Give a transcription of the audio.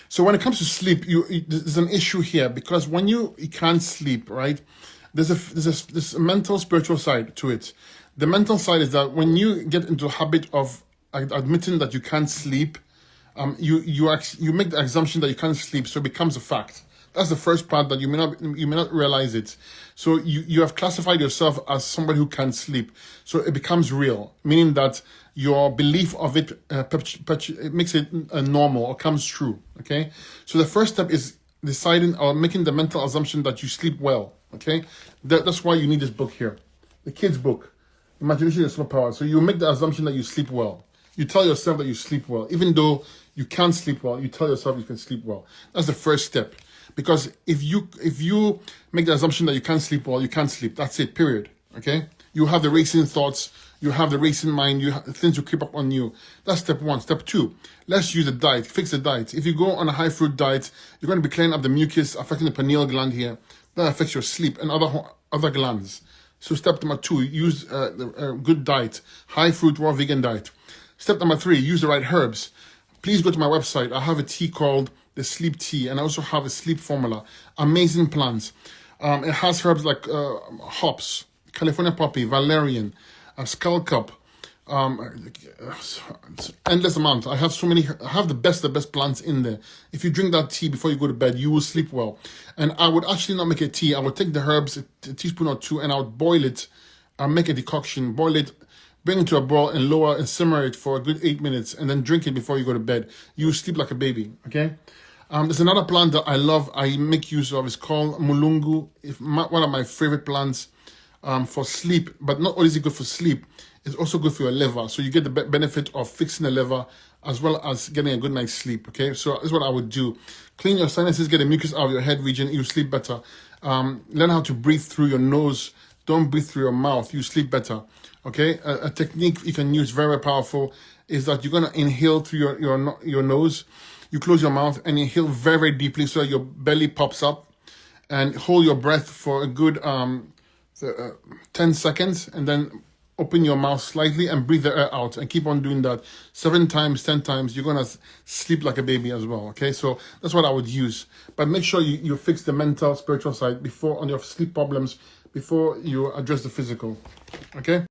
So when it comes to sleep, there's an issue here because when you can't sleep, right? There's a mental, spiritual side to it. The mental side is that when you get into a habit of admitting that you can't sleep, you make the assumption that you can't sleep, so it becomes a fact. That's the first part that you may not realize it. So you have classified yourself as somebody who can't sleep. So it becomes real, meaning that your belief of it, it makes it normal or comes true. Okay. So the first step is deciding or making the mental assumption that you sleep well. Okay. That's why you need this book here, the kids' book, Imagination is Superpower. So you make the assumption that you sleep well. You tell yourself that you sleep well, even though you can't sleep well. You tell yourself you can sleep well. That's the first step. Because if you make the assumption that you can't sleep well, you can't sleep. That's it, period. Okay? You have the racing thoughts, you have the racing mind, things will creep up on you. That's step one. Step two, let's use the diet, fix the diet. If you go on a high fruit diet, you're going to be clearing up the mucus, affecting the pineal gland here. That affects your sleep and other glands. So step number two, use a good diet, high fruit, raw vegan diet. Step number three, use the right herbs. Please go to my website. I have a tea called the sleep tea, and I also have a sleep formula. Amazing plants. It has herbs like hops, California poppy, valerian, skullcap, endless amount. I have so many. I have the best plants in there. If you drink that tea before you go to bed, you will sleep well. And I would actually not make a tea. I would take the herbs, a teaspoon or two, and I would boil it. Make a decoction, boil it, bring it to a boil, and lower and simmer it for a good 8 minutes, and then drink it before you go to bed. You will sleep like a baby. Okay. There's another plant that I love, I make use of. It's called mulungu. It's one of my favorite plants for sleep. But not only is it good for sleep, it's also good for your liver. So you get the benefit of fixing the liver as well as getting a good night's sleep. Okay, so that's what I would do. Clean your sinuses, get the mucus out of your head region, you sleep better. Learn how to breathe through your nose. Don't breathe through your mouth. You sleep better. Okay, a technique you can use, very powerful, is that you're going to inhale through your nose. You close your mouth and inhale very, very deeply so your belly pops up, and hold your breath for a good 10 seconds, and then open your mouth slightly and breathe the air out, and keep on doing that 7 times, 10 times. You're going to sleep like a baby as well. Okay, so that's what I would use. But make sure you fix the mental, spiritual side before on your sleep problems before you address the physical. Okay.